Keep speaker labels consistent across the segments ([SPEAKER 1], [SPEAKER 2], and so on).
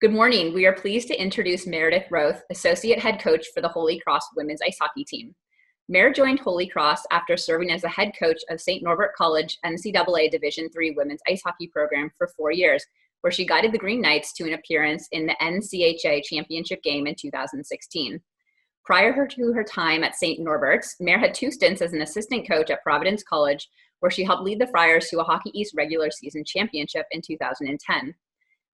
[SPEAKER 1] Good morning. We are pleased to introduce Meredit Rot, Associate Head Coach for the Holy Cross Women's Ice Hockey Team. Mer joined Holy Cross after serving as the head coach of St. Norbert College NCAA Division III Women's Ice Hockey Program for 4 years, where she guided the Green Knights to an appearance in the NCHA Championship game in 2016. Prior to her time at St. Norbert's, Mer had 2 stints as an assistant coach at Providence College, where she helped lead the Friars to a Hockey East regular season championship in 2010.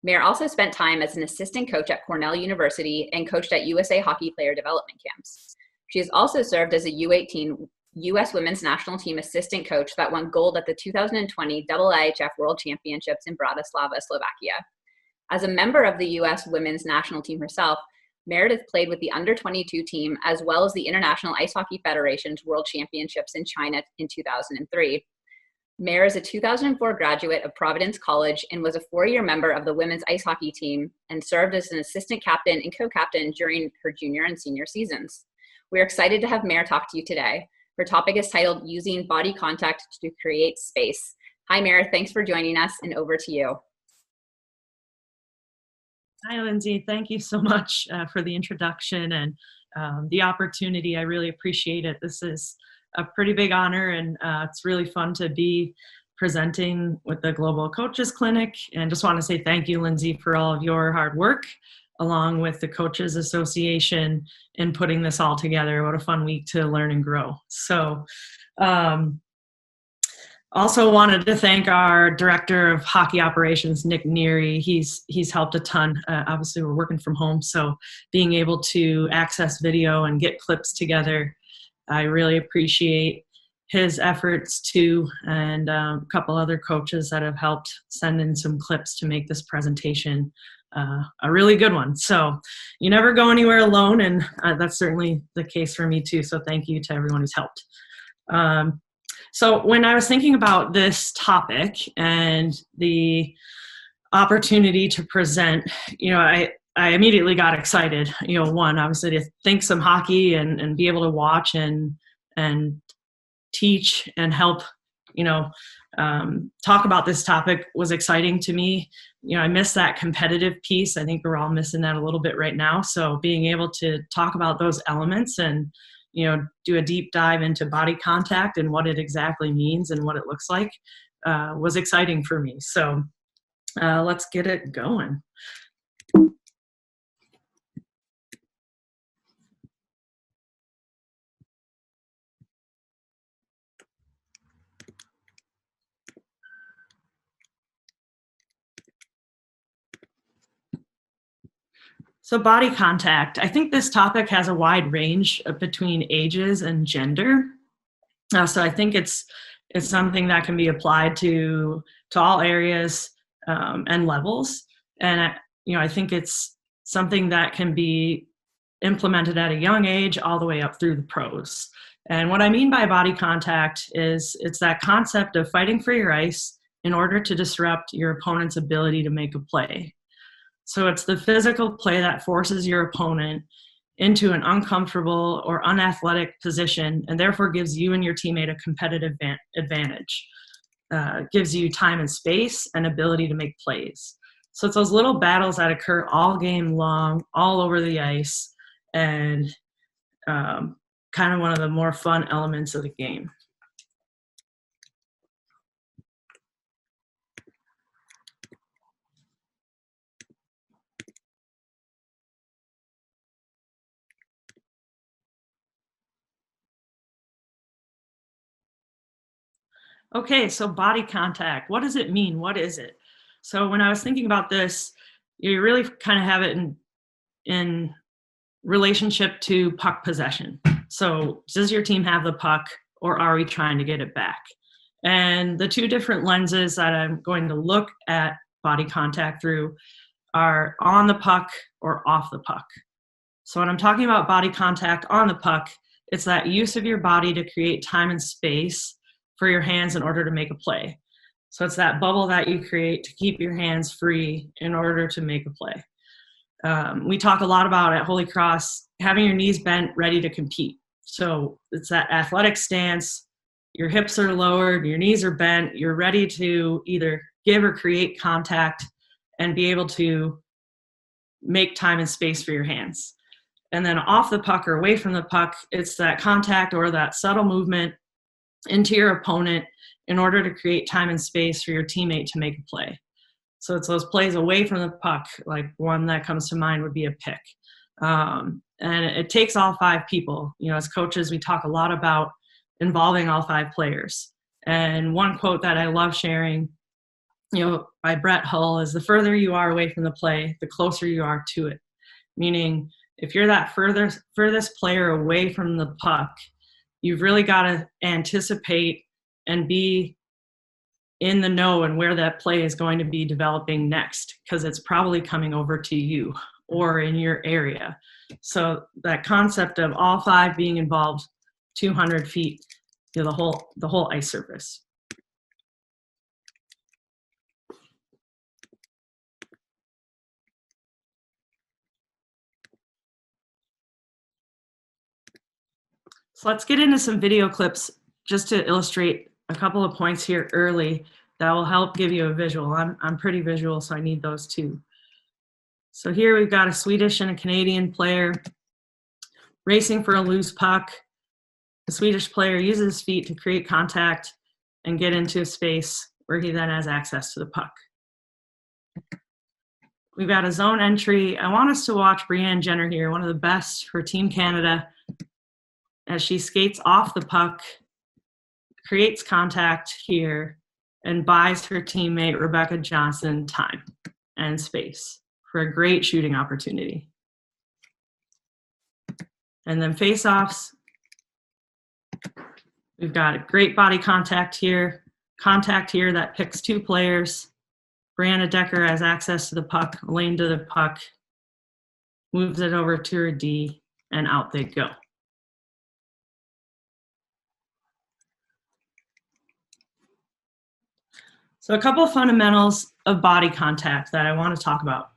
[SPEAKER 1] Mer also spent time as an assistant coach at Cornell University and coached at USA Hockey Player Development Camps. She has also served as a U18 U.S. Women's National Team assistant coach that won gold at the 2020 IIHF World Championships in Bratislava, Slovakia. As a member of the U.S. Women's National Team herself, Meredith played with the under-22 team as well as the International Ice Hockey Federation's World Championships in China in 2003. Mer is a 2004 graduate of Providence College and was a 4-year member of the women's ice hockey team and served as an assistant captain and co-captain during her junior and senior seasons. We're excited to have Mer talk to you today. Her topic is titled Using Body Contact to Create Space. Hi, Mer. Thanks for joining us, and over to you.
[SPEAKER 2] Hi, Lindsay. Thank you so much for the introduction and the opportunity. I really appreciate it. This is a pretty big honor, and it's really fun to be presenting with the Global Coaches Clinic. And just want to say thank you, Lindsay, for all of your hard work, along with the Coaches Association in putting this all together. What a fun week to learn and grow. So also wanted to thank our Director of Hockey Operations, Nick Neary. He's helped a ton. Obviously, we're working from home, so being able to access video and get clips together, I really appreciate his efforts too, and a couple other coaches that have helped send in some clips to make this presentation a really good one. So you never go anywhere alone, and that's certainly the case for me too. So thank you to everyone who's helped. So when I was thinking about this topic and the opportunity to present, I immediately got excited. One, obviously, to think some hockey and be able to watch and teach and help, talk about this topic was exciting to me. I miss that competitive piece. I think we're all missing that a little bit right now. So being able to talk about those elements and, do a deep dive into body contact and what it exactly means and what it looks like was exciting for me. So let's get it going. So body contact, I think this topic has a wide range between ages and gender. So I think it's something that can be applied to all areas and levels. And I think it's something that can be implemented at a young age all the way up through the pros. And what I mean by body contact is it's that concept of fighting for your ice in order to disrupt your opponent's ability to make a play. So it's the physical play that forces your opponent into an uncomfortable or unathletic position and therefore gives you and your teammate a competitive advantage. Gives you time and space and ability to make plays. So it's those little battles that occur all game long, all over the ice, and kind of one of the more fun elements of the game. Okay, so body contact, what does it mean? What is it? So when I was thinking about this, you really kind of have it in relationship to puck possession. So does your team have the puck, or are we trying to get it back? And the 2 different lenses that I'm going to look at body contact through are on the puck or off the puck. So when I'm talking about body contact on the puck, it's that use of your body to create time and space for your hands in order to make a play. So it's that bubble that you create to keep your hands free in order to make a play. We talk a lot about at Holy Cross having your knees bent, ready to compete. So it's that athletic stance, your hips are lowered, your knees are bent, you're ready to either give or create contact and be able to make time and space for your hands. And then off the puck or away from the puck, it's that contact or that subtle movement into your opponent in order to create time and space for your teammate to make a play. So it's those plays away from the puck. Like one that comes to mind would be a pick. And it takes all 5 people. You know, as coaches, we talk a lot about involving all 5 players. And one quote that I love sharing, you know, by Brett Hull is, the further you are away from the play, the closer you are to it. Meaning, if you're that furthest player away from the puck, you've really got to anticipate and be in the know and where that play is going to be developing next, because it's probably coming over to you or in your area. So that concept of all 5 being involved, 200 feet, you know, the whole ice surface. So let's get into some video clips just to illustrate a couple of points here early that will help give you a visual. I'm pretty visual, so I need those too. So here we've got a Swedish and a Canadian player racing for a loose puck. The Swedish player uses his feet to create contact and get into a space where he then has access to the puck. We've got a zone entry. I want us to watch Brianne Jenner here, one of the best for Team Canada, as she skates off the puck, creates contact here, and buys her teammate Rebecca Johnson time and space for a great shooting opportunity. And then face-offs. We've got a great body contact here that picks 2 players. Brianna Decker has access to the puck, lane to the puck, moves it over to her D, and out they go. So a couple of fundamentals of body contact that I want to talk about.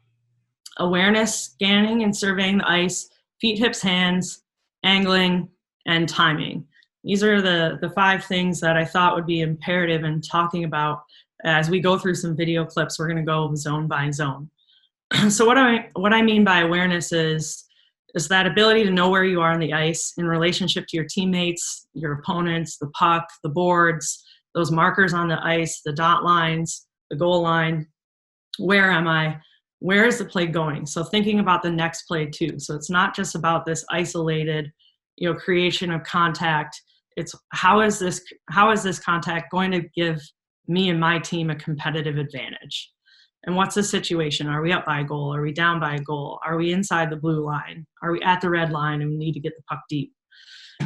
[SPEAKER 2] Awareness, scanning and surveying the ice, feet, hips, hands, angling, and timing. These are the 5 things that I thought would be imperative in talking about. As we go through some video clips, we're going to go zone by zone. So what I mean by awareness is that ability to know where you are on the ice in relationship to your teammates, your opponents, the puck, the boards, those markers on the ice, the dot lines, the goal line. Where am I? Where is the play going? So thinking about the next play too. So it's not just about this isolated, you know, creation of contact. It's how is this contact going to give me and my team a competitive advantage? And what's the situation? Are we up by a goal? Are we down by a goal? Are we inside the blue line? Are we at the red line and we need to get the puck deep?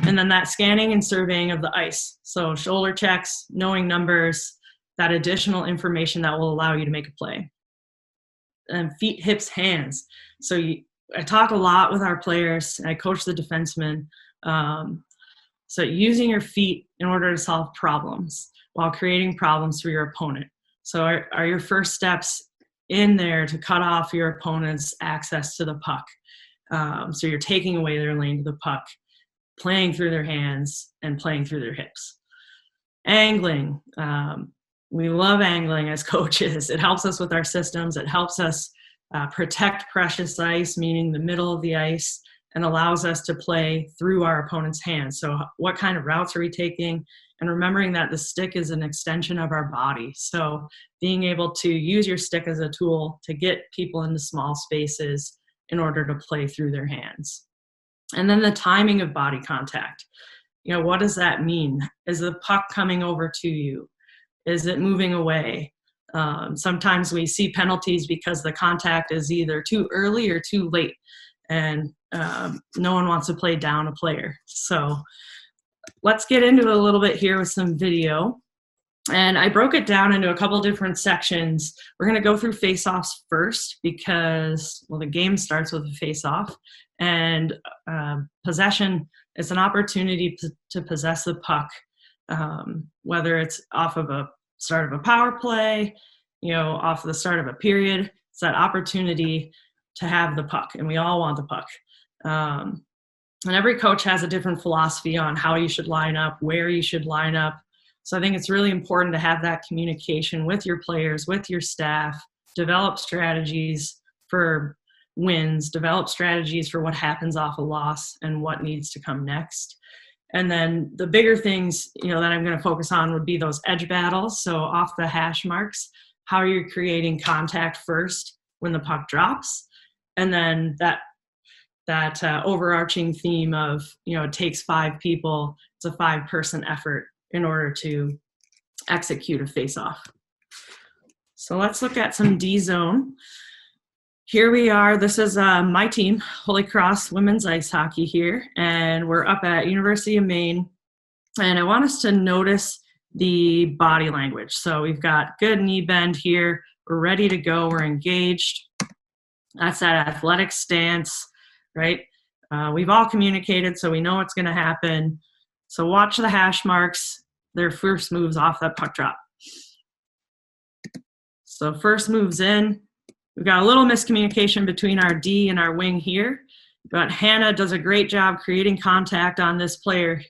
[SPEAKER 2] And then that scanning and surveying of the ice. So shoulder checks, knowing numbers, that additional information that will allow you to make a play. And feet, hips, hands. So I talk a lot with our players, and I coach the defensemen. So using your feet in order to solve problems while creating problems for your opponent. So are your first steps in there to cut off your opponent's access to the puck? So you're taking away their lane to the puck, playing through their hands and playing through their hips. Angling. We love angling as coaches. It helps us with our systems. It helps us protect precious ice, meaning the middle of the ice, and allows us to play through our opponent's hands. So what kind of routes are we taking? And remembering that the stick is an extension of our body. So being able to use your stick as a tool to get people into small spaces in order to play through their hands. And then the timing of body contact. You know, what does that mean? Is the puck coming over to you? Is it moving away? Sometimes we see penalties because the contact is either too early or too late, and no one wants to play down a player. So let's get into it a little bit here with some video. And I broke it down into a couple different sections. We're going to go through face-offs first because, well, the game starts with a face-off. And possession is an opportunity to possess the puck, whether it's off of a start of a power play, you know, off the start of a period. It's that opportunity to have the puck, and we all want the puck. And every coach has a different philosophy on how you should line up, where you should line up. So I think it's really important to have that communication with your players, with your staff, develop strategies for wins, develop strategies for what happens off a loss and what needs to come next. And then the bigger things, that I'm going to focus on would be those edge battles. So off the hash marks, how are you creating contact first when the puck drops? And then that overarching theme of, it takes 5 people. It's a 5-person effort in order to execute a face-off. So let's look at some D zone. Here we are. This is my team, Holy Cross Women's Ice Hockey here, and we're up at University of Maine. And I want us to notice the body language. So we've got good knee bend here. We're ready to go. We're engaged. That's that athletic stance, right? We've all communicated, so we know what's going to happen. So watch the hash marks, their first moves off that puck drop. So first moves in. We've got a little miscommunication between our D and our wing here, but Hannah does a great job creating contact on this player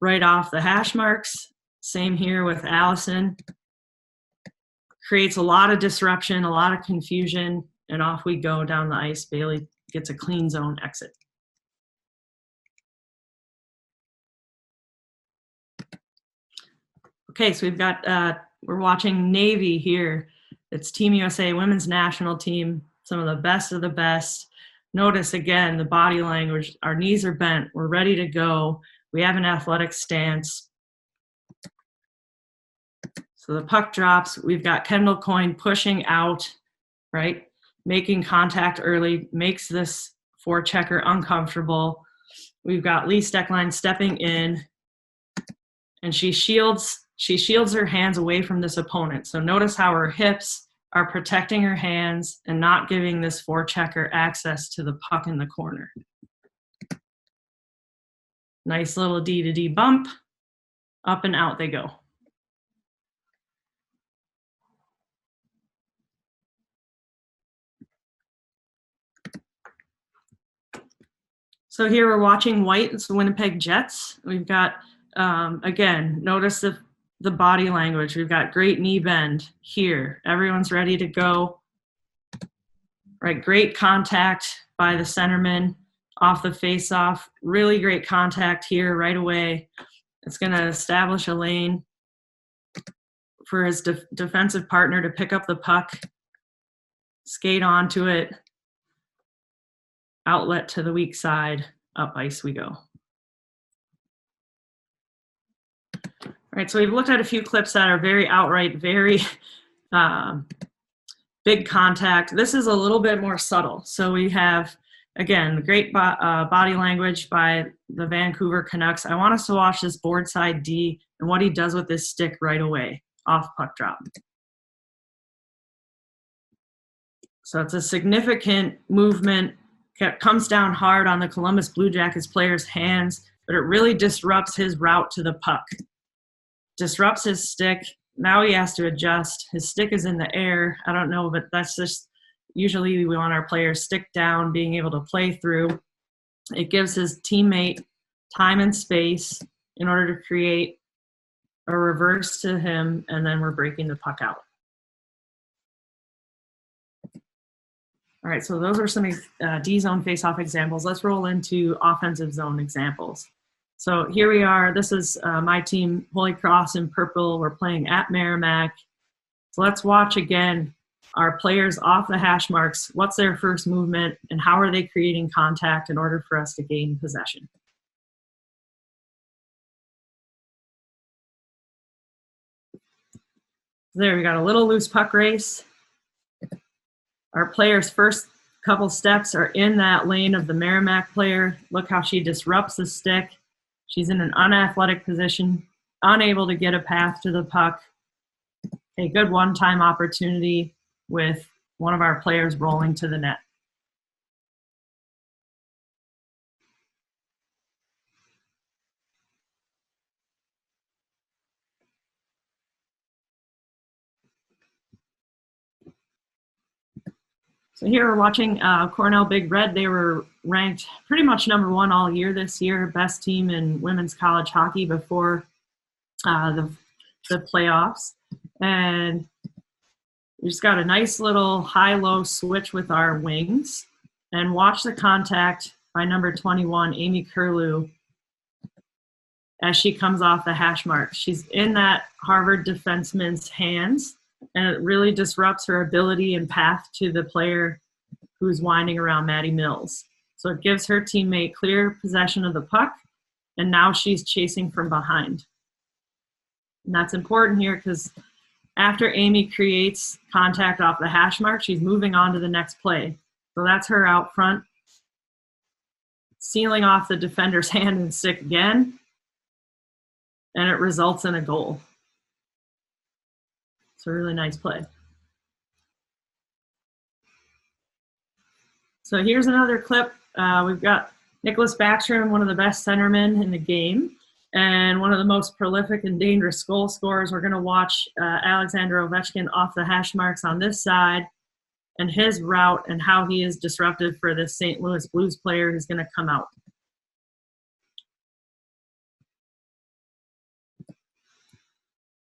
[SPEAKER 2] right off the hash marks. Same here with Allison. Creates a lot of disruption, a lot of confusion, and off we go down the ice. Bailey gets a clean zone exit. Okay, so we've got, we're watching Navy here. It's Team USA Women's National Team, some of the best. Notice again, the body language, our knees are bent, we're ready to go. We have an athletic stance. So the puck drops, we've got Kendall Coyne pushing out, right? Making contact early, makes this forechecker uncomfortable. We've got Lee Steckline stepping in, and she shields her hands away from this opponent. So notice how her hips are protecting her hands and not giving this forechecker access to the puck in the corner. Nice little D to D bump, up and out they go. So here we're watching white, it's the Winnipeg Jets. We've got, again, notice the body language. We've got great knee bend here. Everyone's ready to go. Right, great contact by the centerman off the face-off. Really great contact here right away. It's gonna establish a lane for his defensive partner to pick up the puck, skate onto it, outlet to the weak side, up ice we go. All right, so we've looked at a few clips that are very outright, very big contact. This is a little bit more subtle. So we have, again, great body language by the Vancouver Canucks. I want us to watch this board side D and what he does with this stick right away, off puck drop. So it's a significant movement. Comes down hard on the Columbus Blue Jackets player's hands, but it really disrupts his route to the puck. Disrupts his stick. Now he has to adjust. His stick is in the air. I don't know, but that's just, usually we want our players stick down, being able to play through. It gives his teammate time and space in order to create a reverse to him, and then we're breaking the puck out. All right, so those are some D-zone face-off examples. Let's roll into offensive zone examples. So here we are. This is my team, Holy Cross in purple. We're playing at Merrimack. So let's watch again our players off the hash marks. What's their first movement, and how are they creating contact in order for us to gain possession? There, we got a little loose puck race. Our player's first couple steps are in that lane of the Merrimack player. Look how she disrupts the stick. She's in an unathletic position, unable to get a path to the puck. A good one-time opportunity with one of our players rolling to the net. So here we're watching Cornell Big Red. They were ranked pretty much #1 all year this year, best team in women's college hockey before the playoffs. And we just got a nice little high-low switch with our wings. And watch the contact by number 21, Amy Curlew, as she comes off the hash mark. She's in that Harvard defenseman's hands, and it really disrupts her ability and path to the player who's winding around Maddie Mills. So it gives her teammate clear possession of the puck, and now she's chasing from behind. And that's important here because after Amy creates contact off the hash mark, she's moving on to the next play. So that's her out front, sealing off the defender's hand and stick again, and it results in a goal. It's a really nice play. So here's another clip. We've got Nicholas Backstrom, one of the best centermen in the game, and one of the most prolific and dangerous goal scorers. We're going to watch Alexander Ovechkin off the hash marks on this side, and his route and how he is disruptive for this St. Louis Blues player who's going to come out.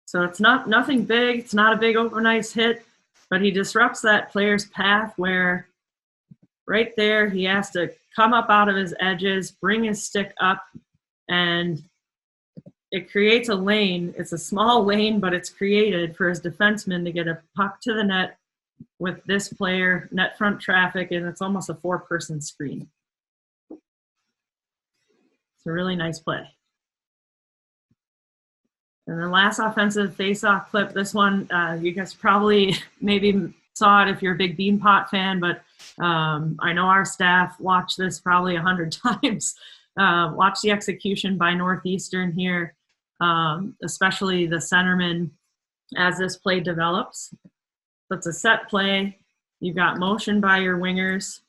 [SPEAKER 2] So it's nothing big. It's not a big overnight hit, but he disrupts that player's path where right there he has to come up out of his edges, bring his stick up, and it creates a lane. It's a small lane, but it's created for his defenseman to get a puck to the net with this player, net front traffic, and it's almost a 4-person screen. It's a really nice play. And the last offensive face-off clip, this one, you guys probably maybe saw it if you're a big Beanpot fan, but I know our staff watched this probably 100 times. Watch the execution by Northeastern here, especially the centerman as this play develops. So it's a set play. You've got motion by your wingers.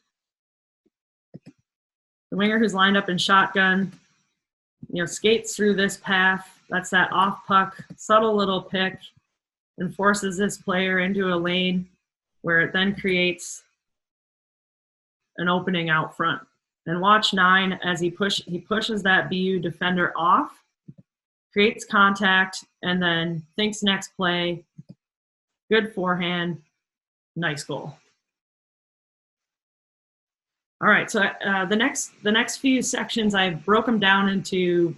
[SPEAKER 2] The winger who's lined up in shotgun, skates through this path. That's that off puck, subtle little pick, and forces this player into a lane where it then creates an opening out front. And watch 9 as he pushes that BU defender off, creates contact, and then thinks next play. Good forehand, nice goal. All right, so the next few sections I've broken down into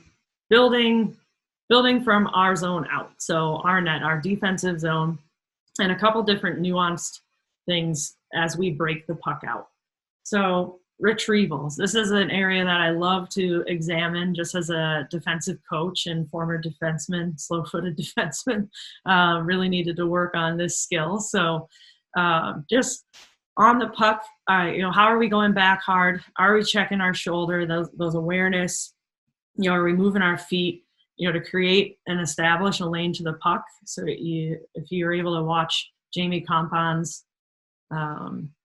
[SPEAKER 2] building from our zone out. So our net, our defensive zone, and a couple different nuanced things as we break the puck out. So retrievals. This is an area that I love to examine just as a defensive coach and former defenseman, slow-footed defenseman. Really needed to work on this skill. So just on the puck, how are we going back hard? Are we checking our shoulder, those awareness? Are we moving our feet, to create and establish a lane to the puck? So if you're able to watch Jamie Compon's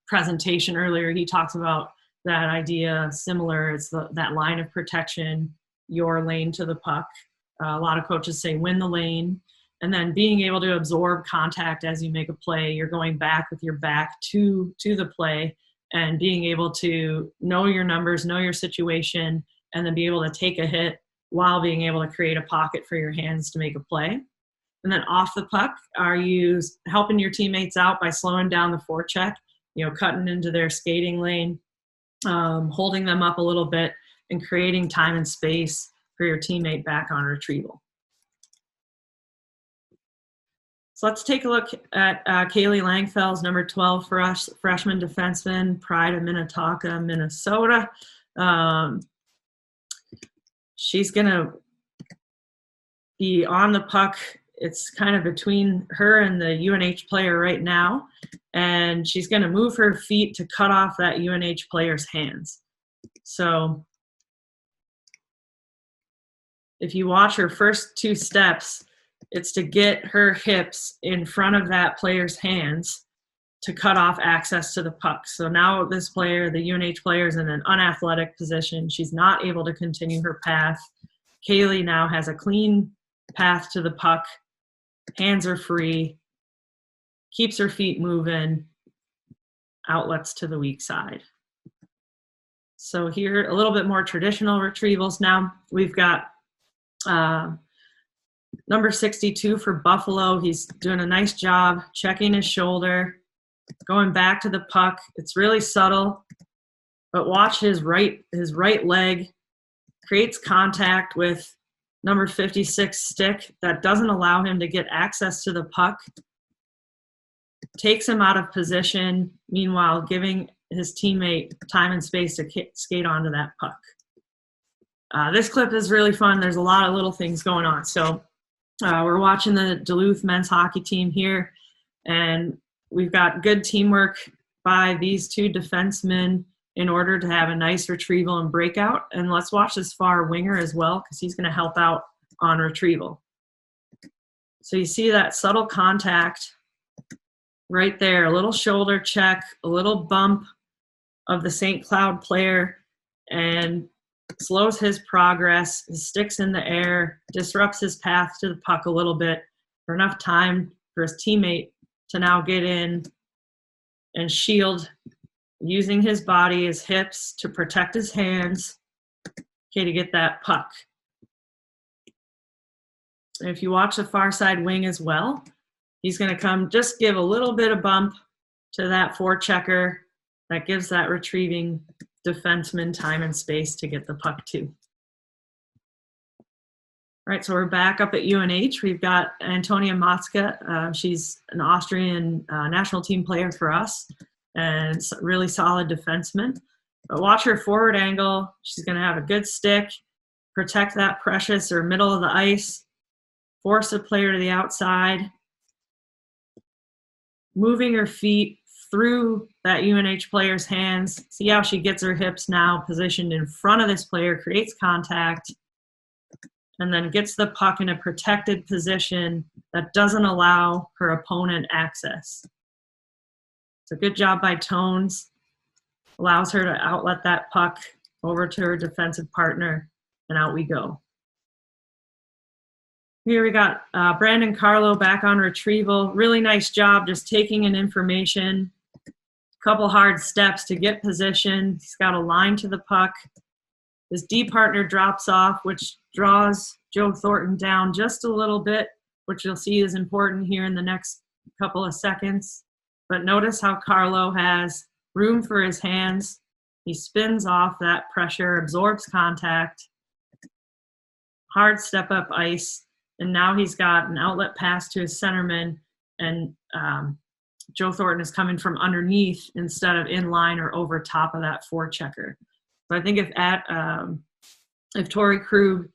[SPEAKER 2] presentation earlier, he talks about that idea similar. It's that line of protection, your lane to the puck. A lot of coaches say win the lane, and then being able to absorb contact as you make a play. You're going back with your back to the play and being able to know your numbers, know your situation, and then be able to take a hit while being able to create a pocket for your hands to make a play. And then off the puck, are you helping your teammates out by slowing down the forecheck, cutting into their skating lane, holding them up a little bit, and creating time and space for your teammate back on retrieval. So let's take a look at Kaylee Langfell's number 12 for us, freshman defenseman, Pride of Minnetonka, Minnesota. She's going to be on the puck. It's kind of between her and the UNH player right now. And she's going to move her feet to cut off that UNH player's hands. So if you watch her first 2 steps, it's to get her hips in front of that player's hands to cut off access to the puck. So now this player, the UNH player, is in an unathletic position. She's not able to continue her path. Kaylee now has a clean path to the puck. Hands are free. Keeps her feet moving. Outlets to the weak side. So here, a little bit more traditional retrievals now. We've got number 62 for Buffalo. He's doing a nice job checking his shoulder, going back to the puck. It's really subtle. but watch his right leg creates contact with number 56 stick that doesn't allow him to get access to the puck, takes him out of position, meanwhile giving his teammate time and space to skate onto that puck. This clip is really fun. There's a lot of little things going on. So we're watching the Duluth men's hockey team here, and we've got good teamwork by these two defensemen in order to have a nice retrieval and breakout. And let's watch this far winger as well, because he's going to help out on retrieval. So you see that subtle contact right there, a little shoulder check, a little bump of the St. Cloud player, and slows his progress, his stick's in the air, disrupts his path to the puck a little bit for enough time for his teammate to now get in and shield, using his body, his hips to protect his hands, okay, to get that puck. And if you watch the far side wing as well, he's going to come just give a little bit of bump to that forechecker that gives that retrieving defenseman time and space to get the puck to. All right, so we're back up at UNH. We've got Antonia Matzka. She's an Austrian national team player for us, and really solid defenseman. But watch her forward angle. She's going to have a good stick, protect that precious or middle of the ice, force a player to the outside, moving her feet through that UNH player's hands. See how she gets her hips now positioned in front of this player, creates contact, and then gets the puck in a protected position that doesn't allow her opponent access. So good job by Tones. Allows her to outlet that puck over to her defensive partner, and out we go. Here we got Brandon Carlo back on retrieval. Really nice job just taking in information. Couple hard steps to get position. He's got a line to the puck. His D partner drops off, which draws Joe Thornton down just a little bit, which you'll see is important here in the next couple of seconds. But notice how Carlo has room for his hands. He spins off that pressure, absorbs contact, hard step up ice, and now he's got an outlet pass to his centerman, and Joe Thornton is coming from underneath instead of in line or over top of that forechecker. So I think if Tori Krug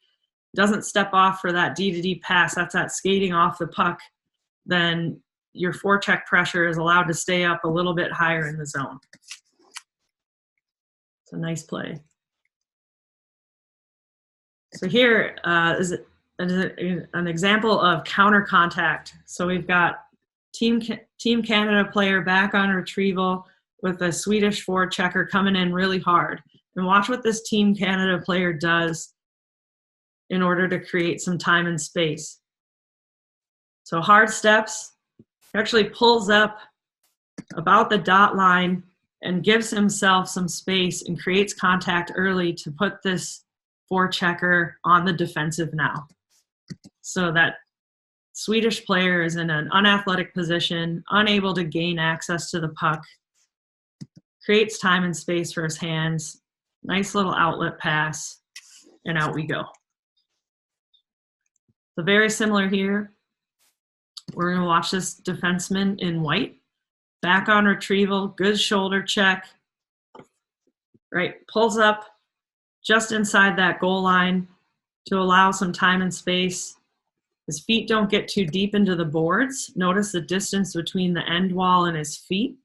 [SPEAKER 2] doesn't step off for that D-to-D pass, that's that skating off the puck, then your forecheck pressure is allowed to stay up a little bit higher in the zone. It's a nice play. So here is an example of counter contact. So we've got Team Canada player back on retrieval with a Swedish forechecker coming in really hard. And watch what this Team Canada player does in order to create some time and space. So hard steps, actually pulls up about the dot line and gives himself some space and creates contact early to put this forechecker on the defensive now. So that Swedish player is in an unathletic position, unable to gain access to the puck, creates time and space for his hands, nice little outlet pass, and out we go. So very similar here. We're going to watch this defenseman in white. Back on retrieval, good shoulder check. Right, pulls up just inside that goal line to allow some time and space. His feet don't get too deep into the boards. Notice the distance between the end wall and his feet.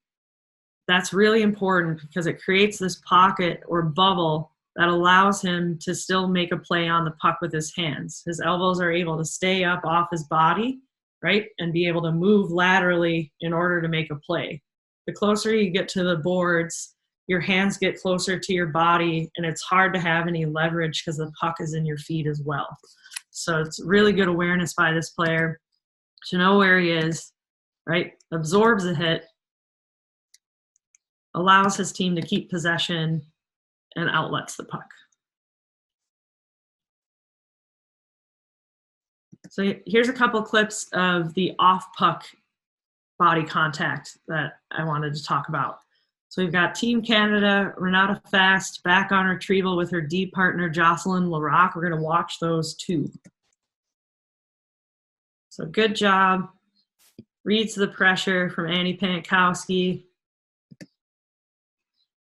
[SPEAKER 2] That's really important because it creates this pocket or bubble that allows him to still make a play on the puck with his hands. His elbows are able to stay up off his body, right, and be able to move laterally in order to make a play. The closer you get to the boards, your hands get closer to your body, and it's hard to have any leverage because the puck is in your feet as well. So it's really good awareness by this player to know where he is, right, absorbs the hit, allows his team to keep possession, and outlets the puck. So here's a couple clips of the off-puck body contact that I wanted to talk about. So we've got Team Canada, Renata Fast, back on retrieval with her D partner, Jocelyn Larocque. We're going to watch those two. So good job. Reads the pressure from Annie Pankowski.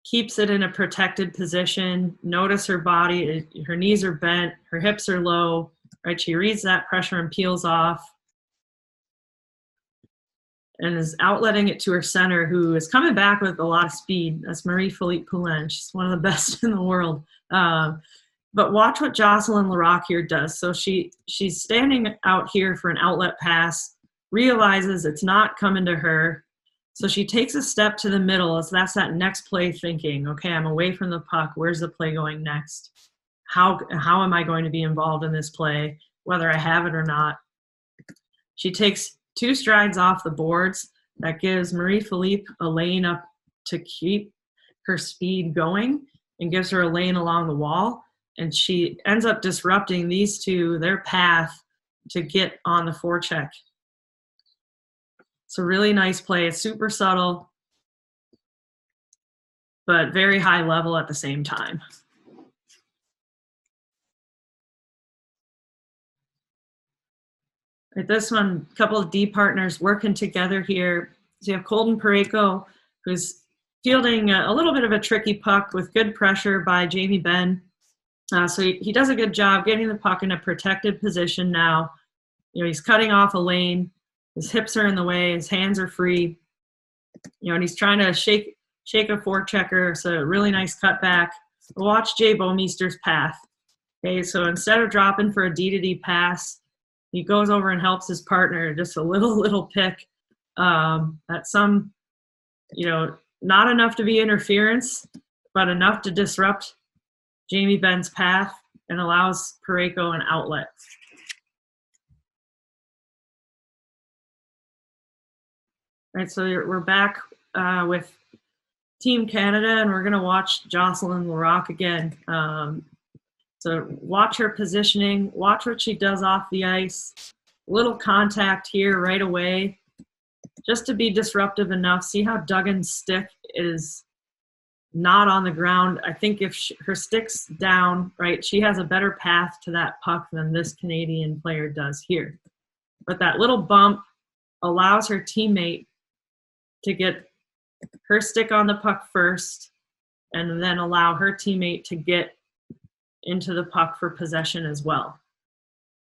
[SPEAKER 2] Keeps it in a protected position. Notice her body, her knees are bent, her hips are low, right? She reads that pressure and peels off. And is outletting it to her center, who is coming back with a lot of speed. That's Marie-Philippe Poulin. She's one of the best in the world. But watch what Jocelyn Larocque here does. So she's standing out here for an outlet pass, realizes it's not coming to her. So she takes a step to the middle, as that's that next play thinking, okay, I'm away from the puck. Where's the play going next? How am I going to be involved in this play, whether I have it or not? She takes 2 strides off the boards. That gives Marie-Philippe a lane up to keep her speed going and gives her a lane along the wall. And she ends up disrupting these two, their path to get on the forecheck. It's a really nice play. It's super subtle, but very high level at the same time. Right, this one, a couple of D partners working together here. So you have Colton Parayko, who's fielding a little bit of a tricky puck with good pressure by Jamie Benn. So he does a good job getting the puck in a protected position now. You know, he's cutting off a lane. His hips are in the way. His hands are free. You know, and he's trying to shake a forechecker. So a really nice cutback. Watch Jay Bouwmeester's path. Okay, so instead of dropping for a D-to-D pass, he goes over and helps his partner, just a little pick. At some, you know, not enough to be interference, but enough to disrupt Jamie Benn's path and allows Parayko an outlet. All right, so we're back with Team Canada, and we're going to watch Jocelyn Larocque again. So watch her positioning, watch what she does off the ice. Little contact here right away, just to be disruptive enough. See how Duggan's stick is not on the ground. I think if her stick's down, right, she has a better path to that puck than this Canadian player does here. But that little bump allows her teammate to get her stick on the puck first and then allow her teammate to get into the puck for possession as well.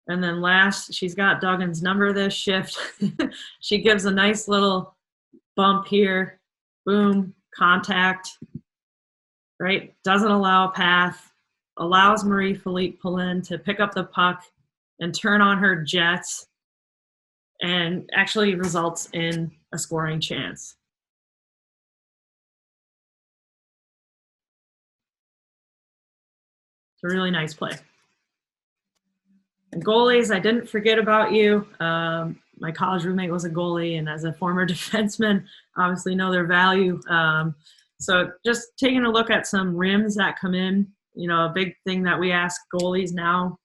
[SPEAKER 2] And then last, she's got Duggan's number this shift. She gives a nice little bump here. Boom, contact, right? Doesn't allow a path. Allows Marie-Philippe Poulin to pick up the puck and turn on her jets, and actually results in a scoring chance. It's a really nice play. And goalies, I didn't forget about you. My college roommate was a goalie, and as a former defenseman, obviously know their value. So just taking a look at some rims that come in, you know, a big thing that we ask goalies now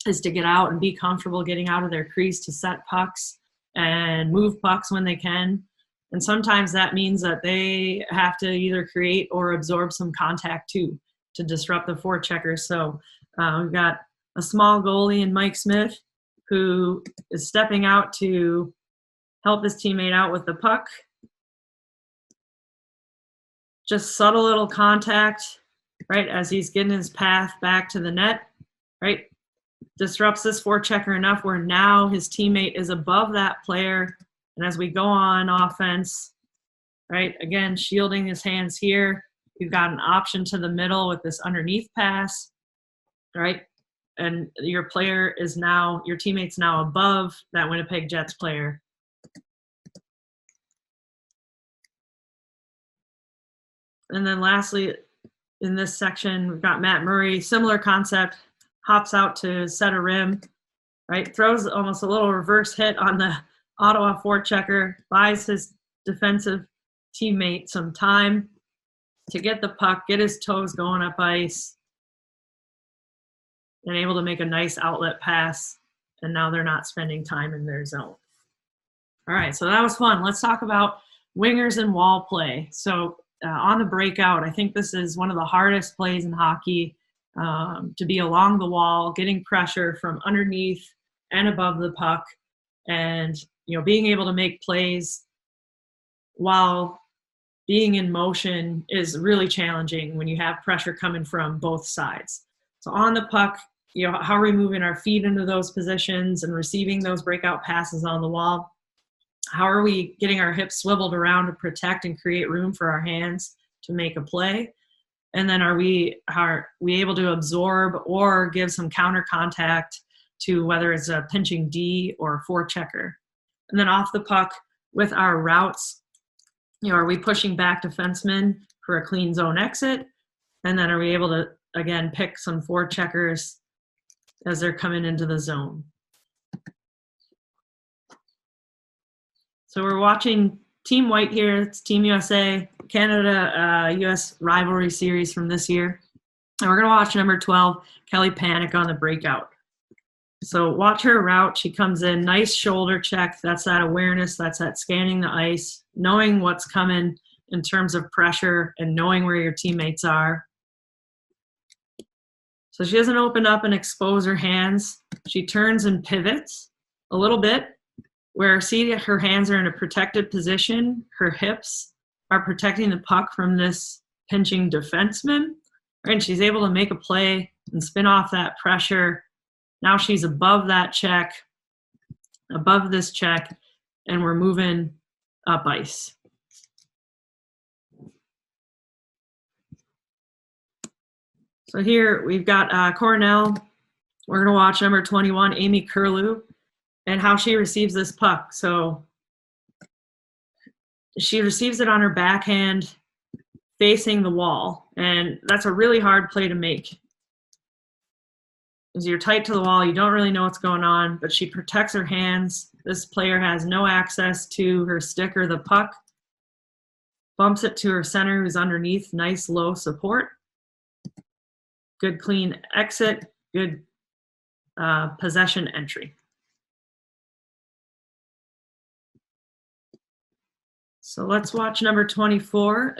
[SPEAKER 2] is to get out and be comfortable getting out of their crease to set pucks and move pucks when they can. And sometimes that means that they have to either create or absorb some contact too to disrupt the forechecker. So we've got a small goalie in Mike Smith who is stepping out to help his teammate out with the puck. Just subtle little contact, right, as he's getting his path back to the net, right? Disrupts this forechecker enough where now his teammate is above that player. And as we go on offense, right, again, shielding his hands here. You've got an option to the middle with this underneath pass, right? And your player is now, your teammate's now above that Winnipeg Jets player. And then lastly, in this section, we've got Matt Murray, similar concept, hops out to set a rim, right? Throws almost a little reverse hit on the Ottawa forechecker, buys his defensive teammate some time to get the puck, get his toes going up ice, and able to make a nice outlet pass. And now they're not spending time in their zone. All right, so that was fun. Let's talk about wingers and wall play. So on the breakout, I think this is one of the hardest plays in hockey, to be along the wall, getting pressure from underneath and above the puck, and being able to make plays while being in motion is really challenging when you have pressure coming from both sides. So on the puck, how are we moving our feet into those positions and receiving those breakout passes on the wall? How are we getting our hips swiveled around to protect and create room for our hands to make a play? And then are we able to absorb or give some counter contact to whether it's a pinching D or a forechecker? And then off the puck with our routes, are we pushing back defensemen for a clean zone exit? And then are we able to, again, pick some forecheckers as they're coming into the zone? So we're watching Team White here. It's Team USA, Canada, US rivalry series from this year. And we're going to watch number 12, Kelly Panic, on the breakout. So watch her route. She comes in, nice shoulder check. That's that awareness. That's that scanning the ice, knowing what's coming in terms of pressure and knowing where your teammates are. So she doesn't open up and expose her hands. She turns and pivots a little bit, where see her hands are in a protected position. Her hips are protecting the puck from this pinching defenseman. And she's able to make a play and spin off that pressure. Now she's above that check, above this check, and we're moving up ice. So here we've got Cornell. We're going to watch number 21, Amy Curlew, and how she receives this puck. So she receives it on her backhand facing the wall, and that's a really hard play to make. As you're tight to the wall, you don't really know what's going on, but she protects her hands. This player has no access to her stick or the puck. Bumps it to her center, who's underneath. Nice low support. Good clean exit. Good possession entry. So let's watch number 24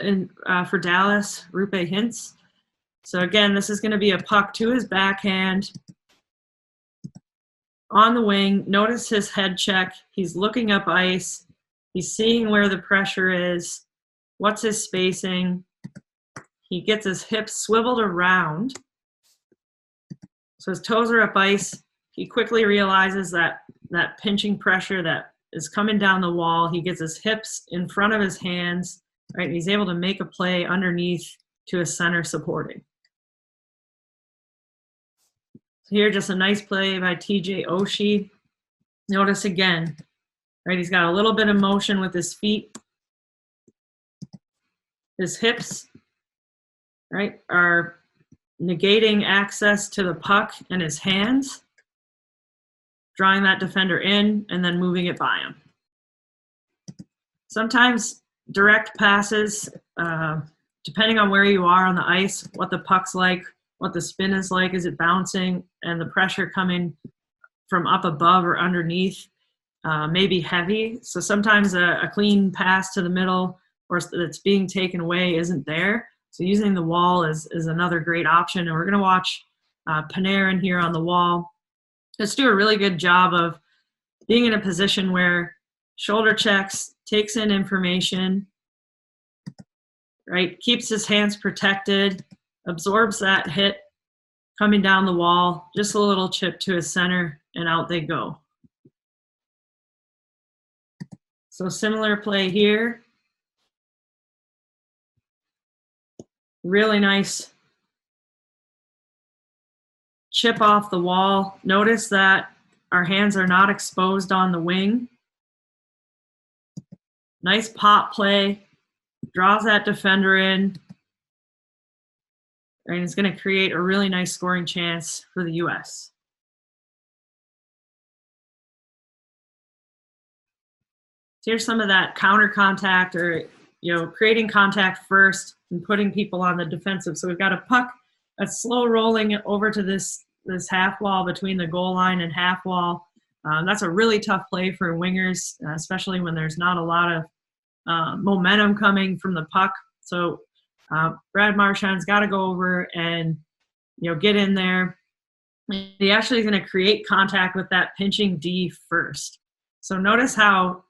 [SPEAKER 2] for Dallas, Rupe Hintz. So again, this is going to be a puck to his backhand on the wing. Notice his head check. He's looking up ice. He's seeing where the pressure is. What's his spacing? He gets his hips swiveled around. So his toes are up ice. He quickly realizes that pinching pressure that is coming down the wall. He gets his hips in front of his hands, right? He's able to make a play underneath to his center supporting. So here, just a nice play by TJ Oshie. Notice again, right? He's got a little bit of motion with his feet. His hips, right, are negating access to the puck in his hands, drawing that defender in and then moving it by him. Sometimes direct passes, depending on where you are on the ice, what the puck's like, what the spin is like, is it bouncing, and the pressure coming from up above or underneath may be heavy. So sometimes a clean pass to the middle or that's being taken away isn't there. So using the wall is another great option. And we're going to watch Panarin here on the wall. Let's do a really good job of being in a position where shoulder checks, takes in information, right? Keeps his hands protected, absorbs that hit coming down the wall, just a little chip to his center, and out they go. So similar play here. Really nice chip off the wall. Notice that our hands are not exposed on the wing. Nice pop play. Draws that defender in. And it's going to create a really nice scoring chance for the U.S. So here's some of that counter contact, or creating contact first and putting people on the defensive. So we've got a puck that's slow rolling over to this half wall between the goal line and half wall. That's a really tough play for wingers, especially when there's not a lot of momentum coming from the puck. So Brad Marchand's got to go over and, get in there. He actually is going to create contact with that pinching D first. So notice how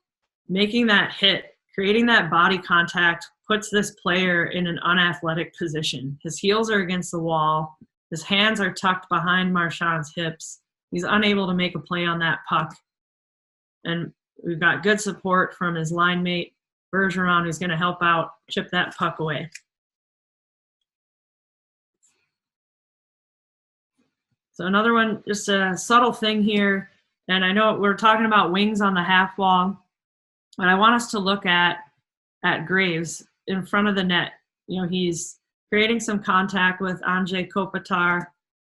[SPEAKER 2] making that hit, creating that body contact, puts this player in an unathletic position. His heels are against the wall. His hands are tucked behind Marchand's hips. He's unable to make a play on that puck. And we've got good support from his line mate, Bergeron, who's going to help out, chip that puck away. So another one, just a subtle thing here, and I know we're talking about wings on the half wall, but I want us to look at Graves in front of the net. He's creating some contact with Andrzej Kopitar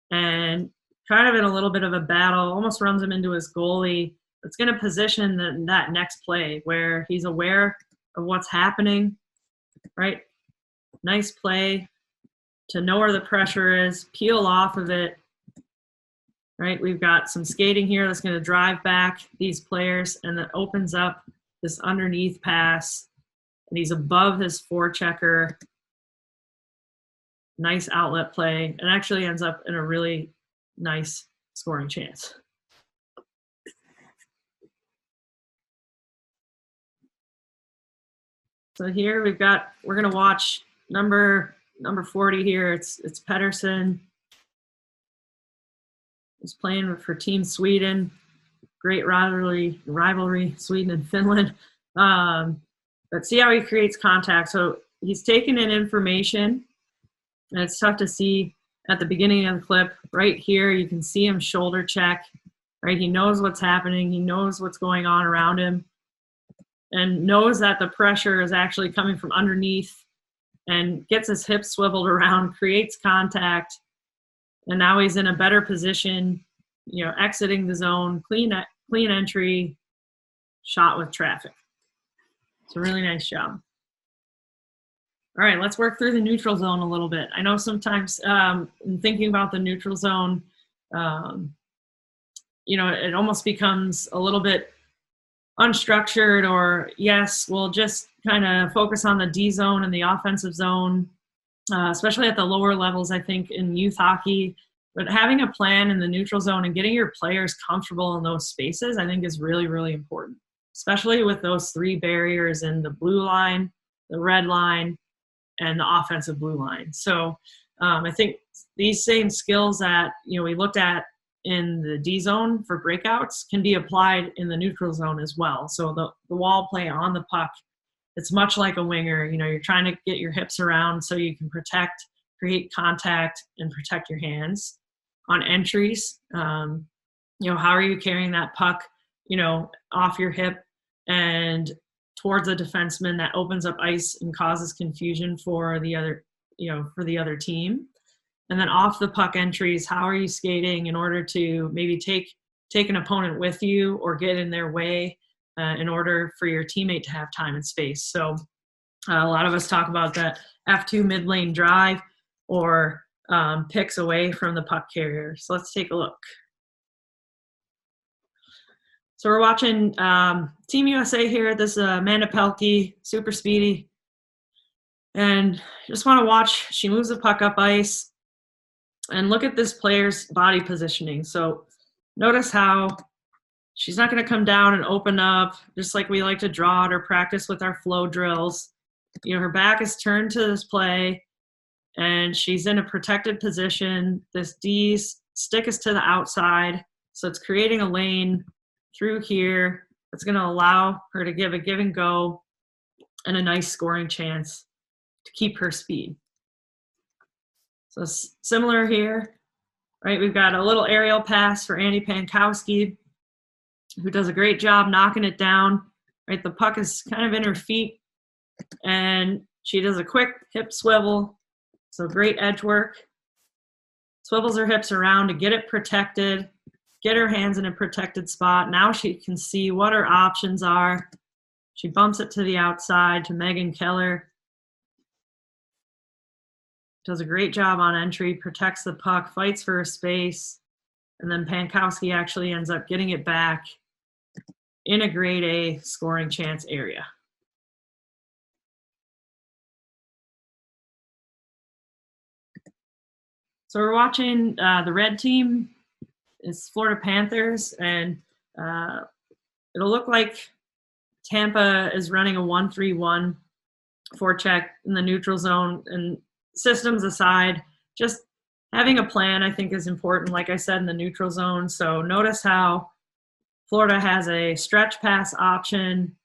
[SPEAKER 2] and kind of in a little bit of a battle, almost runs him into his goalie. It's going to position that next play where he's aware of what's happening, right? Nice play to know where the pressure is, peel off of it, right? We've got some skating here that's going to drive back these players, and that opens up this underneath pass, and he's above his forechecker. Nice outlet play, and actually ends up in a really nice scoring chance. So here we're going to watch number 40 here. It's Pettersson. He's playing for Team Sweden. Great rivalry, Sweden and Finland. But see how he creates contact. So he's taking in information, and it's tough to see at the beginning of the clip. Right here, you can see him shoulder check, right? He knows what's happening. He knows what's going on around him, and knows that the pressure is actually coming from underneath, and gets his hips swiveled around, creates contact, and now he's in a better position, exiting the zone, clean entry, shot with traffic. It's a really nice job. All right, let's work through the neutral zone a little bit. I know sometimes in thinking about the neutral zone, it almost becomes a little bit unstructured, or yes, we'll just kind of focus on the D zone and the offensive zone, especially at the lower levels, I think, in youth hockey. But having a plan in the neutral zone and getting your players comfortable in those spaces, I think, is really, really important, especially with those three barriers in the blue line, the red line, and the offensive blue line. So I think these same skills that we looked at in the D zone for breakouts can be applied in the neutral zone as well. So the wall play on the puck, it's much like a winger. You're trying to get your hips around so you can protect, create contact, and protect your hands. On entries, how are you carrying that puck, off your hip and towards a defenseman that opens up ice and causes confusion for the other team. And then off the puck entries, how are you skating in order to maybe take an opponent with you or get in their way in order for your teammate to have time and space. So a lot of us talk about that F2 mid-lane drive or picks away from the puck carrier. So let's take a look. So we're watching Team USA here. This is Amanda Pelkey, super speedy. And just want to watch. She moves the puck up ice. And look at this player's body positioning. So notice how she's not going to come down and open up, just like we like to draw it or practice with our flow drills. Her back is turned to this play, and she's in a protected position. This D stick is to the outside, so it's creating a lane through here. It's going to allow her to give a give and go and a nice scoring chance to keep her speed. So similar here, right? We've got a little aerial pass for Andy Pankowski, who does a great job knocking it down, right? The puck is kind of in her feet, and she does a quick hip swivel. So great edge work. Swivels her hips around to get it protected, get her hands in a protected spot. Now she can see what her options are. She bumps it to the outside to Megan Keller. Does a great job on entry, protects the puck, fights for a space, and then Pankowski actually ends up getting it back in a grade A scoring chance area. So we're watching the red team is Florida Panthers, and it'll look like Tampa is running a 1-3-1 forecheck in the neutral zone. And systems aside, just having a plan, I think, is important, like I said, in the neutral zone. So notice how Florida has a stretch pass option.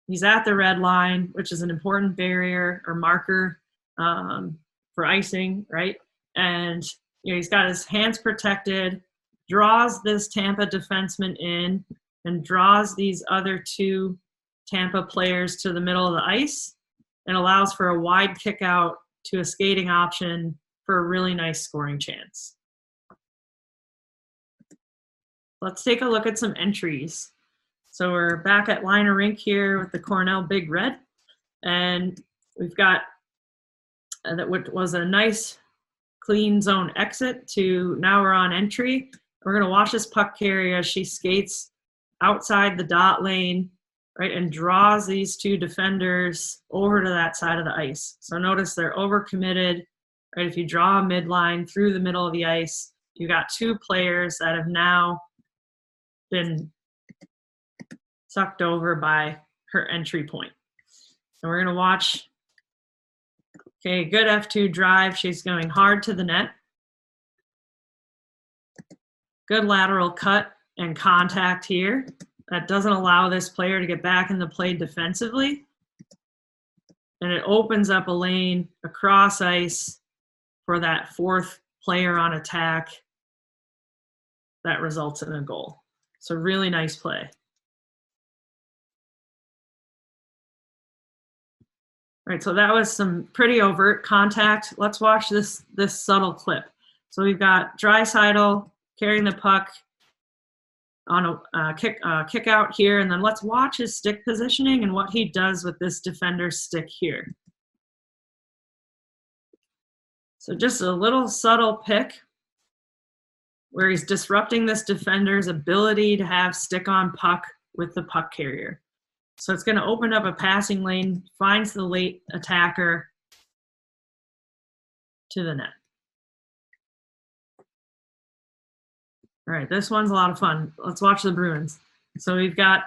[SPEAKER 2] He's at the red line, which is an important barrier or marker for icing, right? And he's got his hands protected, draws this Tampa defenseman in, and draws these other two Tampa players to the middle of the ice, and allows for a wide kick out to a skating option for a really nice scoring chance. Let's take a look at some entries. So we're back at Liner Rink here with the Cornell Big Red, and we've got that was a nice clean zone exit to now we're on entry. We're going to watch this puck carrier as she skates outside the dot lane, right, and draws these two defenders over to that side of the ice. So notice they're overcommitted, right? If you draw a midline through the middle of the ice, you got two players that have now been sucked over by her entry point. So we're going to watch. Okay, good F2 drive. She's going hard to the net. Good lateral cut and contact here. That doesn't allow this player to get back in the play defensively. And it opens up a lane across ice for that fourth player on attack that results in a goal. So really nice play. All right, so that was some pretty overt contact. Let's watch this subtle clip. So we've got Draisaitl carrying the puck on a kick out here, and then let's watch his stick positioning and what he does with this defender's stick here. So just a little subtle pick where he's disrupting this defender's ability to have stick on puck with the puck carrier. So it's going to open up a passing lane, finds the late attacker to the net. All right, this one's a lot of fun. Let's watch the Bruins. So we've got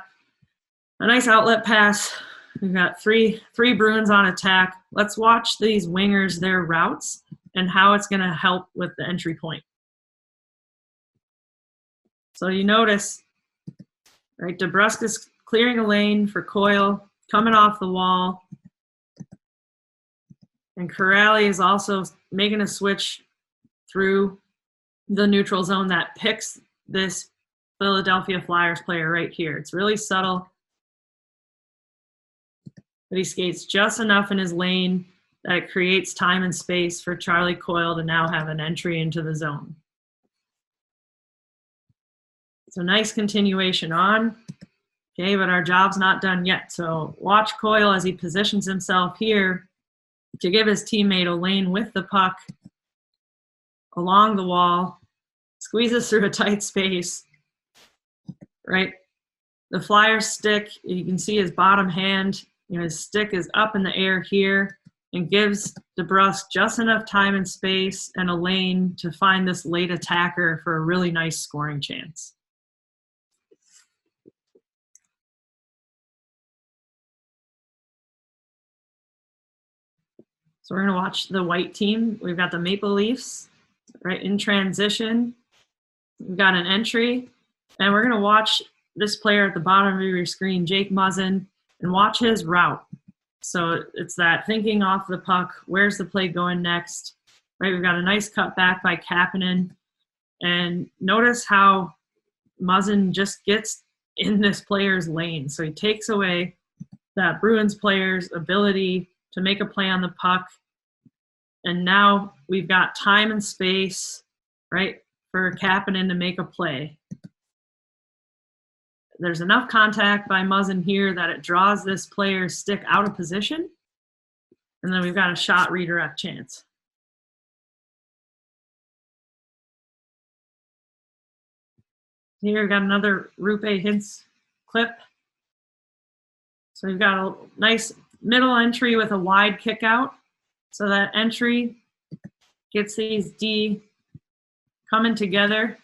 [SPEAKER 2] a nice outlet pass. We've got three Bruins on attack. Let's watch these wingers, their routes, and how it's going to help with the entry point. So you notice, right, DeBrusk is clearing a lane for Coyle, coming off the wall. And Corrali is also making a switch through the neutral zone that picks this Philadelphia Flyers player right here. It's really subtle, but he skates just enough in his lane that it creates time and space for Charlie Coyle to now have an entry into the zone. So nice continuation on. Okay, but our job's not done yet. So watch Coyle as he positions himself here to give his teammate a lane with the puck along the wall, squeezes through a tight space, right? The Flyers stick, you can see his bottom hand, his stick is up in the air here and gives DeBrusk just enough time and space and a lane to find this late attacker for a really nice scoring chance. So we're going to watch the white team. We've got the Maple Leafs, right, in transition. We've got an entry, and we're going to watch this player at the bottom of your screen, Jake Muzzin, and watch his route. So it's that thinking off the puck, where's the play going next, right? We've got a nice cut back by Kapanen, and notice how Muzzin just gets in this player's lane. So he takes away that Bruins player's ability to make a play on the puck. And now we've got time and space, right, for Kapanen to make a play. There's enough contact by Muzzin here that it draws this player's stick out of position. And then we've got a shot redirect chance. Here we've got another Rupe Hintz clip. So we've got a nice middle entry with a wide kick out. So that entry gets these D coming together,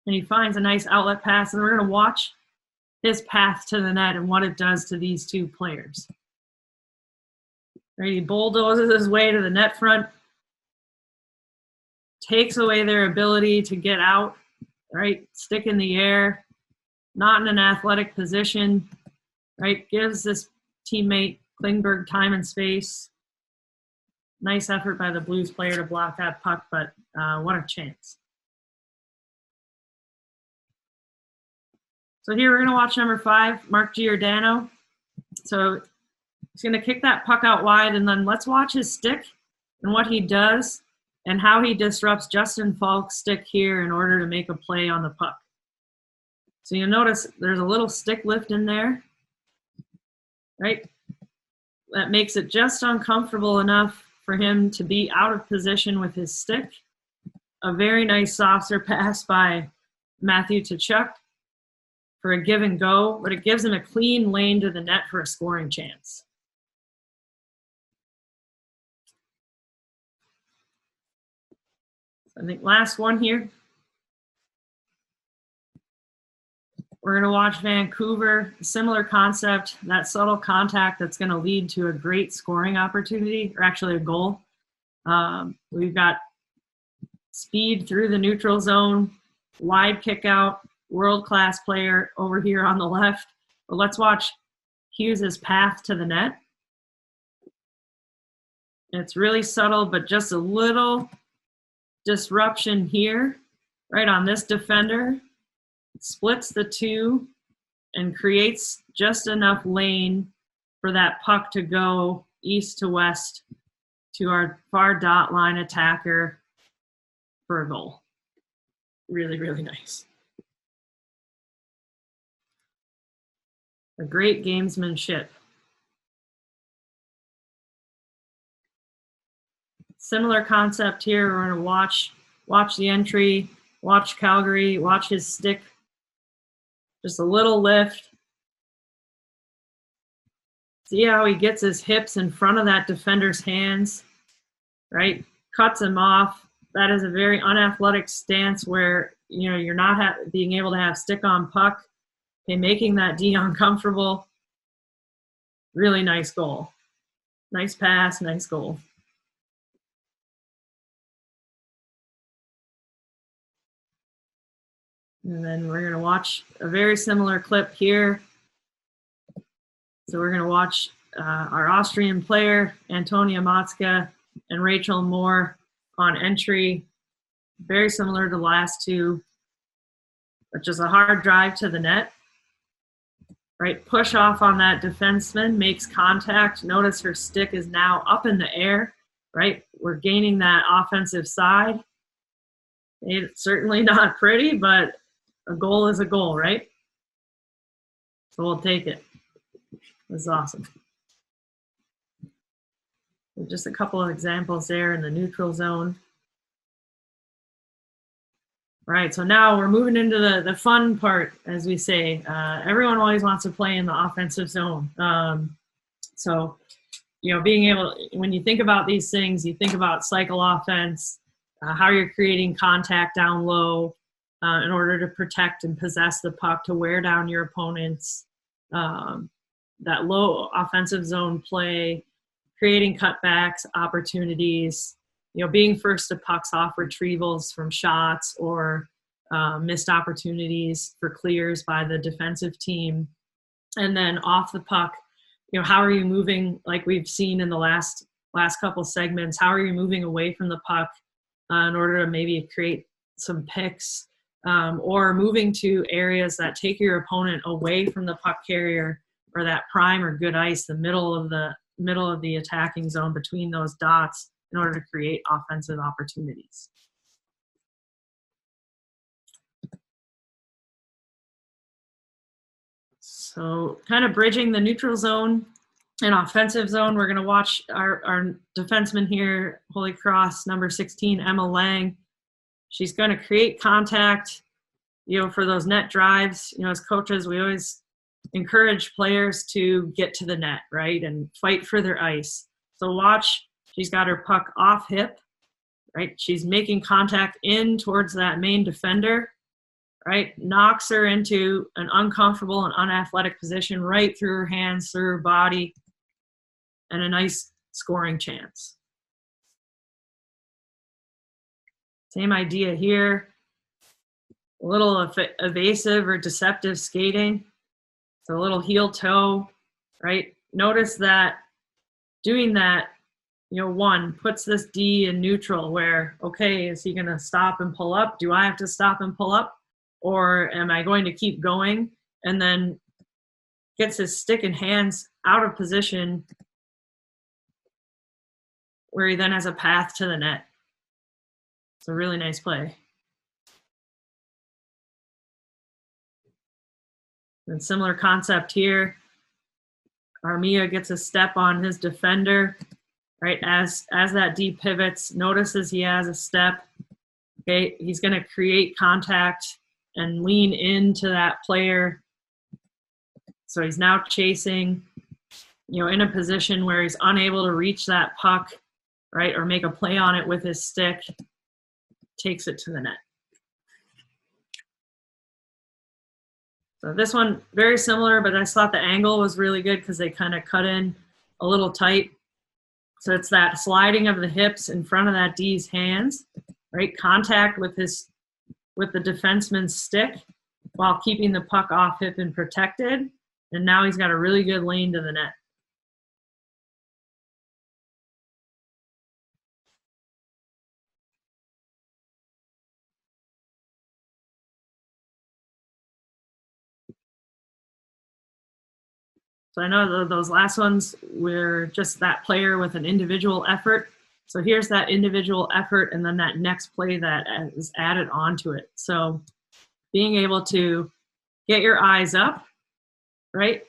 [SPEAKER 2] and he finds a nice outlet pass, and we're going to watch his path to the net and what it does to these two players. Right, he bulldozes his way to the net front, takes away their ability to get out, right, stick in the air, not in an athletic position, right, gives this teammate Klingberg time and space. Nice effort by the Blues player to block that puck, but what a chance. So here we're going to watch number 5, Mark Giordano. So he's going to kick that puck out wide, and then let's watch his stick and what he does and how he disrupts Justin Falk's stick here in order to make a play on the puck. So you'll notice there's a little stick lift in there, right? That makes it just uncomfortable enough for him to be out of position with his stick. A very nice saucer pass by Matthew Tkachuk for a give and go, but it gives him a clean lane to the net for a scoring chance. I think last one here. We're going to watch Vancouver, similar concept, that subtle contact that's going to lead to a great scoring opportunity, or actually a goal. We've got speed through the neutral zone, wide kick out, world-class player over here on the left. But let's watch Hughes' path to the net. It's really subtle, but just a little disruption here, right on this defender. Splits the two and creates just enough lane for that puck to go east to west to our far dot line attacker for a goal. Really, really nice. A great gamesmanship. Similar concept here. We're going to watch the entry, watch Calgary, watch his stick. Just a little lift. See how he gets his hips in front of that defender's hands, right? Cuts him off. That is a very unathletic stance where, you know, you're not being able to have stick on puck. Okay, making that D uncomfortable. Really nice goal. Nice pass, nice goal. And then we're going to watch a very similar clip here. So we're going to watch our Austrian player, Antonia Matska, and Rachel Moore on entry. Very similar to the last two, but just a hard drive to the net. Right, push off on that defenseman, makes contact. Notice her stick is now up in the air, right? We're gaining that offensive side. It's certainly not pretty, but a goal is a goal, right? So we'll take it. This is awesome. Just a couple of examples there in the neutral zone. All right, so now we're moving into the fun part, as we say. Everyone always wants to play in the offensive zone. So, you know, being able, when you think about these things, you think about cycle offense, how you're creating contact down low, in order to protect and possess the puck, to wear down your opponents, that low offensive zone play, creating cutbacks, opportunities, you know, being first to pucks off retrievals from shots or missed opportunities for clears by the defensive team. And then off the puck, you know, how are you moving, like we've seen in the last couple segments, how are you moving away from the puck in order to maybe create some picks, or moving to areas that take your opponent away from the puck carrier or that prime or good ice, the middle of the attacking zone between those dots in order to create offensive opportunities. So kind of bridging the neutral zone and offensive zone, we're going to watch our defenseman here, Holy Cross, number 16, Emma Lang. She's going to create contact, you know, for those net drives. You know, as coaches, we always encourage players to get to the net, right, and fight for their ice. So watch, she's got her puck off hip, right? She's making contact in towards that main defender, right? Knocks her into an uncomfortable and unathletic position right through her hands, through her body, and a nice scoring chance. Same idea here. A little evasive or deceptive skating. So a little heel toe, right? Notice that doing that, one, puts this D in neutral where, okay, is he going to stop and pull up? Do I have to stop and pull up? Or am I going to keep going? And then gets his stick and hands out of position where he then has a path to the net. It's a really nice play. And similar concept here. Armia gets a step on his defender, right? As that D pivots, notices he has a step. Okay, he's going to create contact and lean into that player. So he's now chasing, in a position where he's unable to reach that puck, right? Or make a play on it with his stick, takes it to the net. So this one, very similar, but I just thought the angle was really good because they kind of cut in a little tight. So it's that sliding of the hips in front of that D's hands, right? Contact with the defenseman's stick while keeping the puck off hip and protected. And now he's got a really good lane to the net. So I know those last ones were just that player with an individual effort. So here's that individual effort and then that next play that is added onto it. So being able to get your eyes up, right?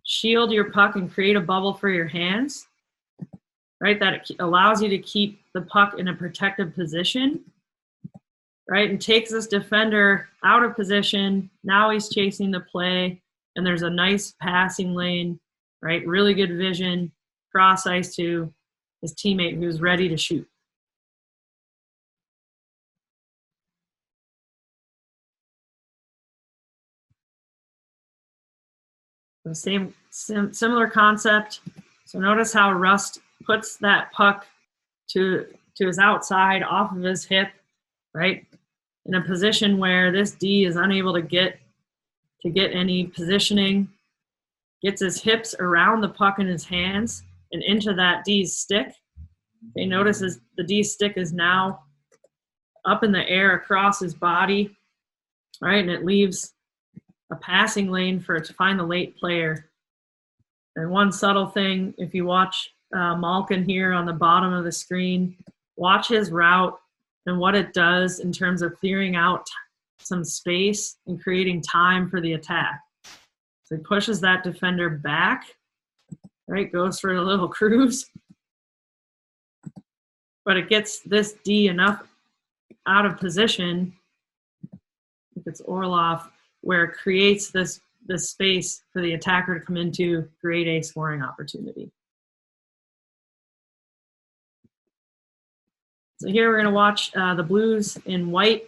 [SPEAKER 2] Shield your puck and create a bubble for your hands, right? That allows you to keep the puck in a protective position, right? And takes this defender out of position. Now he's chasing the play. And there's a nice passing lane, right? Really good vision, cross ice to his teammate who's ready to shoot. The similar concept. So notice how Rust puts that puck to his outside off of his hip, right? In a position where this D is unable to get any positioning, gets his hips around the puck in his hands and into that D's stick. Okay, notice the D's stick is now up in the air across his body, right? And it leaves a passing lane for it to find the late player. And one subtle thing, if you watch Malkin here on the bottom of the screen, watch his route and what it does in terms of clearing out some space and creating time for the attack. So he pushes that defender back, right? Goes for a little cruise. But it gets this D enough out of position, if it's Orlov, where it creates this space for the attacker to come into, create a scoring opportunity. So here we're going to watch the Blues in white.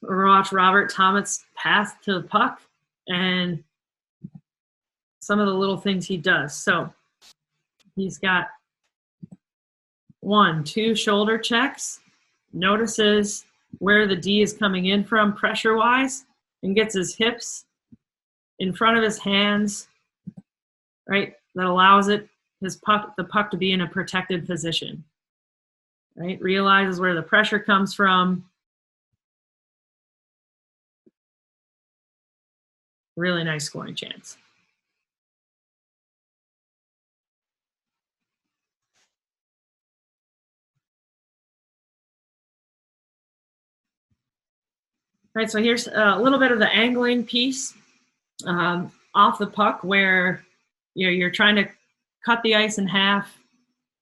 [SPEAKER 2] We're going to watch Robert Thomas pass to the puck and some of the little things he does. So he's got 2 shoulder checks, notices where the D is coming in from pressure-wise, and gets his hips in front of his hands, right? That allows the puck to be in a protected position, right? Realizes where the pressure comes from. Really nice scoring chance. All right, so here's a little bit of the angling piece off the puck where you're trying to cut the ice in half,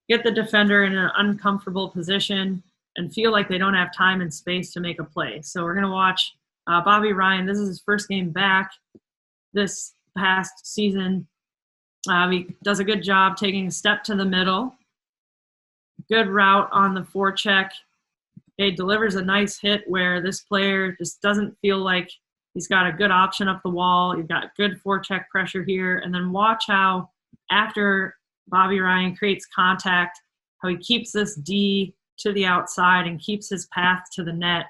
[SPEAKER 2] get the defender in an uncomfortable position, and feel like they don't have time and space to make a play. So we're going to watch Bobby Ryan. This is his first game back this past season. He does a good job taking a step to the middle. Good route on the forecheck. Okay, delivers a nice hit where this player just doesn't feel like he's got a good option up the wall. You've got good forecheck pressure here. And then watch how after Bobby Ryan creates contact, how he keeps this D to the outside and keeps his path to the net,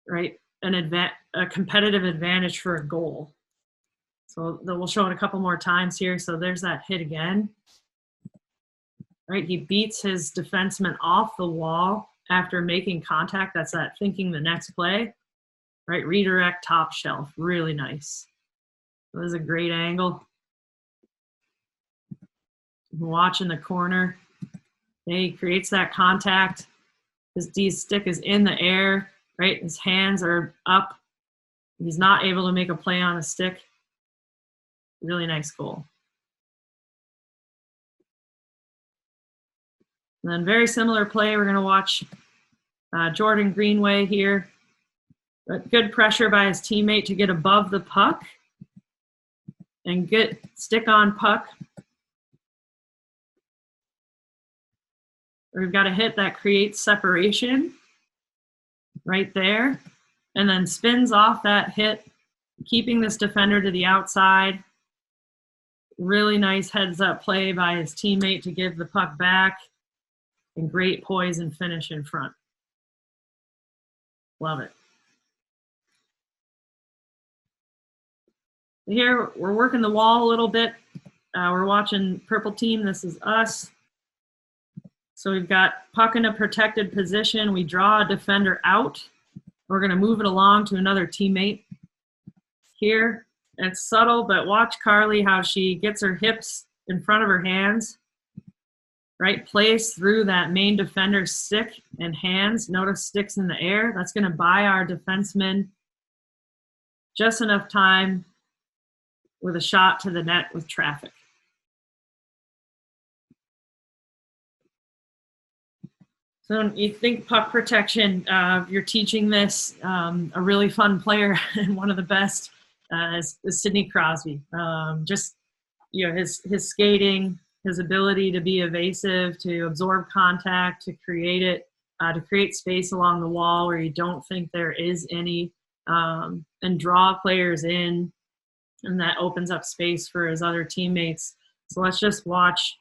[SPEAKER 2] right? A competitive advantage for a goal. So we'll show it a couple more times here. So there's that hit again. Right, he beats his defenseman off the wall after making contact. That's that thinking the next play. Right, redirect top shelf, really nice. That was a great angle. Watch in the corner. Okay, he creates that contact. His D stick is in the air, right? His hands are up. He's not able to make a play on a stick. Really nice goal. And then very similar play, we're going to watch Jordan Greenway here. But good pressure by his teammate to get above the puck and get stick on puck. We've got a hit that creates separation right there, and then spins off that hit, keeping this defender to the outside. Really nice heads up play by his teammate to give the puck back. And great poise and finish in front. Love it. Here, we're working the wall a little bit. We're watching purple team. This is us. So we've got puck in a protected position. We draw a defender out. We're going to move it along to another teammate. Here, it's subtle, but watch Carly how she gets her hips in front of her hands. Right, plays through that main defender's stick and hands. Notice sticks in the air. That's going to buy our defenseman just enough time with a shot to the net with traffic. So when you think puck protection, you're teaching this. A really fun player and one of the best is Sidney Crosby. Just, you know, his skating, his ability to be evasive, to absorb contact, to create space along the wall where you don't think there is any, and draw players in, and that opens up space for his other teammates. So let's just watch.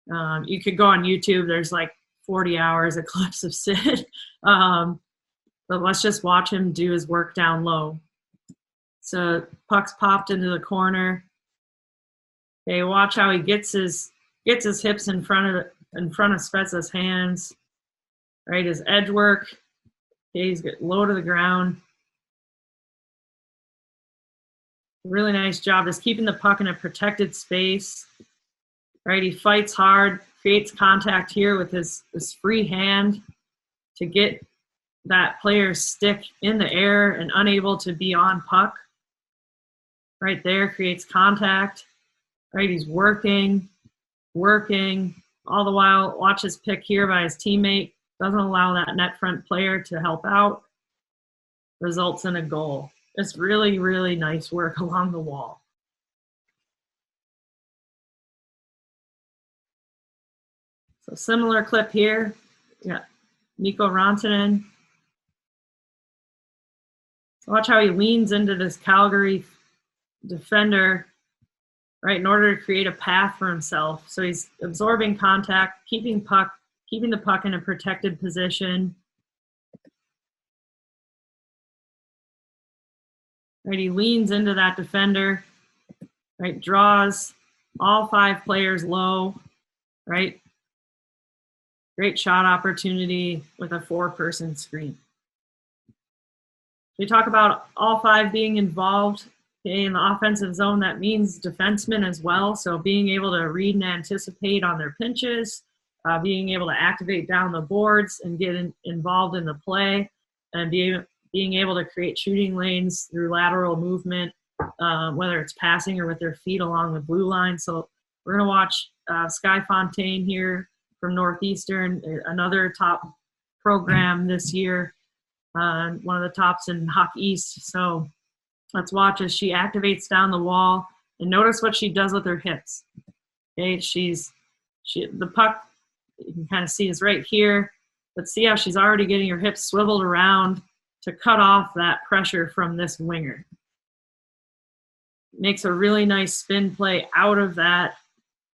[SPEAKER 2] You could go on YouTube. There's like 40 hours of clips of Sid, but let's just watch him do his work down low. So puck's popped into the corner. Okay, watch how he gets his hips in front of Spezza's hands. Right, his edge work. Okay, he's got low to the ground. Really nice job just keeping the puck in a protected space. Right, he fights hard, creates contact here with his free hand to get that player's stick in the air and unable to be on puck. Right there, creates contact. Right, he's working, all the while. Watch his pick here by his teammate. Doesn't allow that net front player to help out. Results in a goal. It's really, really nice work along the wall. So similar clip here. Yeah, Mikko Rantanen. Watch how he leans into this Calgary defender, right, in order to create a path for himself. So he's absorbing contact, keeping the puck in a protected position. Right, he leans into that defender, right, draws all 5 players low, right? Great shot opportunity with a 4-person screen. We talk about all 5 being involved. Okay, in the offensive zone, that means defensemen as well. So being able to read and anticipate on their pinches, being able to activate down the boards and get involved in the play, and being able to create shooting lanes through lateral movement, whether it's passing or with their feet along the blue line. So we're going to watch Sky Fontaine here from Northeastern, another top program this year, one of the tops in Huck East. So let's watch as she activates down the wall, and notice what she does with her hips. Okay, the puck, you can kind of see is right here. But see how she's already getting her hips swiveled around to cut off that pressure from this winger. Makes a really nice spin play out of that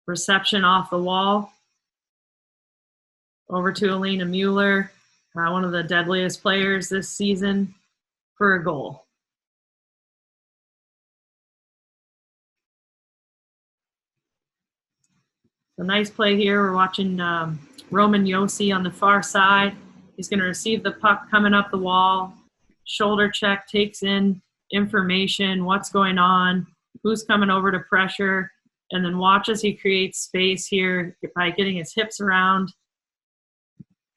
[SPEAKER 2] reception off the wall. Over to Elena Mueller, one of the deadliest players this season, for a goal. A nice play here. We're watching Roman Yossi on the far side. He's going to receive the puck coming up the wall. Shoulder check, takes in information, what's going on, who's coming over to pressure, and then watch as he creates space here by getting his hips around.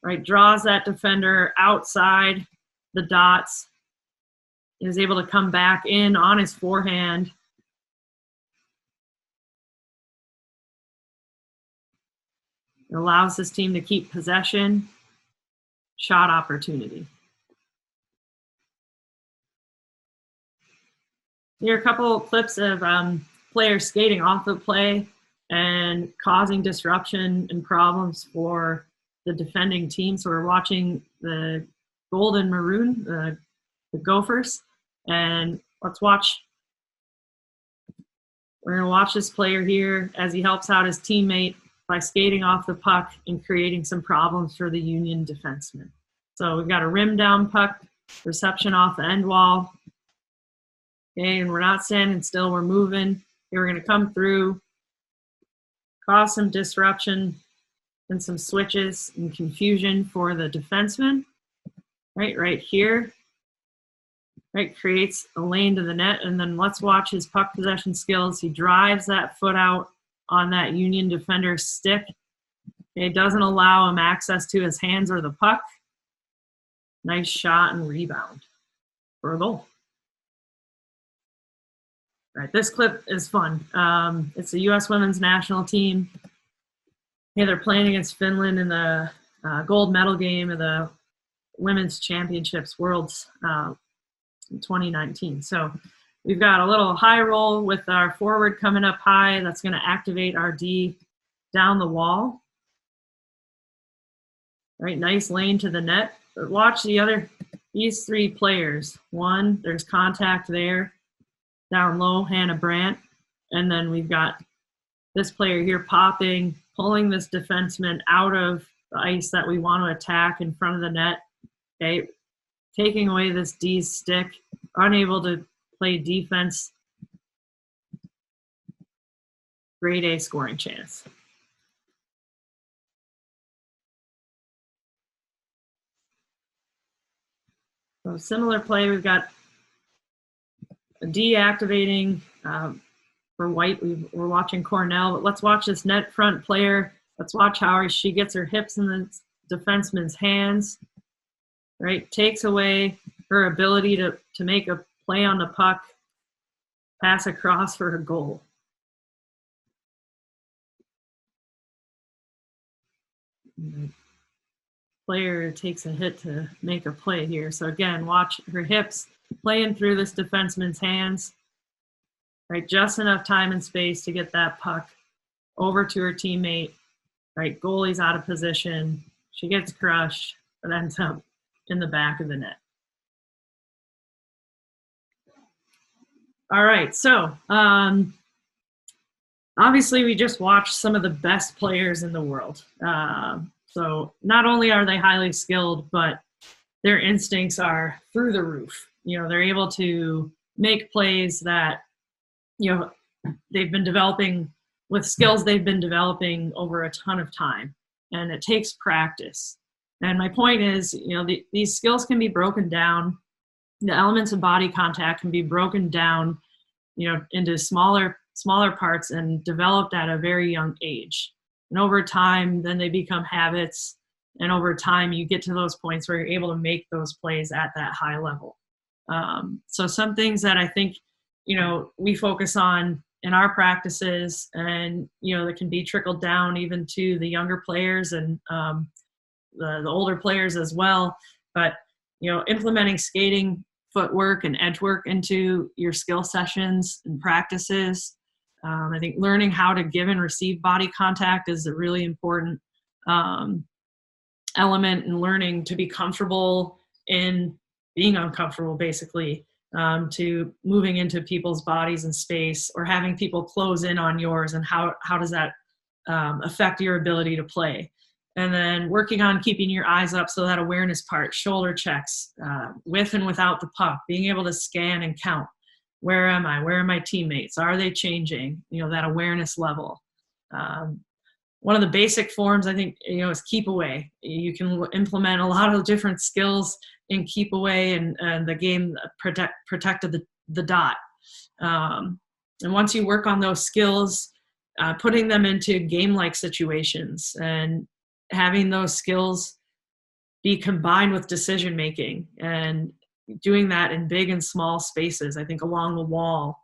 [SPEAKER 2] Right, draws that defender outside the dots. Is able to come back in on his forehand. It allows this team to keep possession. Shot opportunity. Here are a couple of clips of players skating off the play and causing disruption and problems for the defending team. So we're watching the gold and maroon, the Gophers. And let's watch. We're going to watch this player here as he helps out his teammate by skating off the puck and creating some problems for the Union defenseman. So we've got a rim down puck, reception off the end wall. Okay, and we're not standing still, we're moving. Here we're going to come through, cause some disruption and some switches and confusion for the defenseman. Right here. Right, creates a lane to the net, and then let's watch his puck possession skills. He drives that foot out on that Union defender's stick. It doesn't allow him access to his hands or the puck. Nice shot and rebound for a goal. Right, this clip is fun. It's the U.S. women's national team. Hey, they're playing against Finland in the gold medal game of the Women's Championships Worlds in 2019. So we've got a little high roll with our forward coming up high. That's going to activate our D down the wall. Right, nice lane to the net. But watch these three players. One, there's contact there. Down low, Hannah Brandt. And then we've got this player here popping, pulling this defenseman out of the ice that we want to attack in front of the net. Okay, taking away this D's stick, unable to play defense. Grade A scoring chance. So similar play, we've got a D activating for White. We're watching Cornell, but let's watch this net front player. Let's watch how she gets her hips in the defenseman's hands. Right, takes away her ability to make a play on the puck, pass across for her goal. And the player takes a hit to make a play here. So again, watch her hips playing through this defenseman's hands. Right, just enough time and space to get that puck over to her teammate. Right, goalie's out of position. She gets crushed, but ends up in the back of the net. All right, so obviously we just watched some of the best players in the world. So not only are they highly skilled, but their instincts are through the roof. You know, they're able to make plays that, you know, they've been developing with skills they've been developing over a ton of time, and it takes practice. And my point is, you know, these skills can be broken down. The elements of body contact can be broken down, you know, into smaller parts and developed at a very young age. And over time, then they become habits. And over time, you get to those points where you're able to make those plays at that high level. So some things that I think, you know, we focus on in our practices, and, you know, that can be trickled down even to the younger players and the older players as well. But, you know, implementing skating footwork and edge work into your skill sessions and practices. I think learning how to give and receive body contact is really important. element in learning to be comfortable in being uncomfortable, basically, to moving into people's bodies and space, or having people close in on yours, and how does that affect your ability to play. And then working on keeping your eyes up, so that awareness part, shoulder checks, with and without the puck, being able to scan and count. Where am I? Where are my teammates? Are they changing? That awareness level. One of the basic forms, I think, is keep away. You can implement a lot of different skills in keep away, and the game protected the dot. And once you work on those skills, putting them into game-like situations and having those skills be combined with decision making, and doing that in big and small spaces, I think along the wall,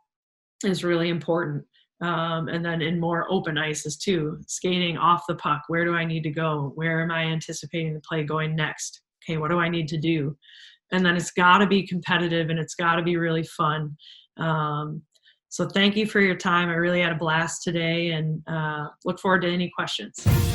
[SPEAKER 2] is really important. And then in more open ices too, skating off the puck. Where do I need to go? Where am I anticipating the play going next? Okay, what do I need to do? And then it's got to be competitive, and it's got to be really fun. So thank you for your time. I really had a blast today, and look forward to any questions.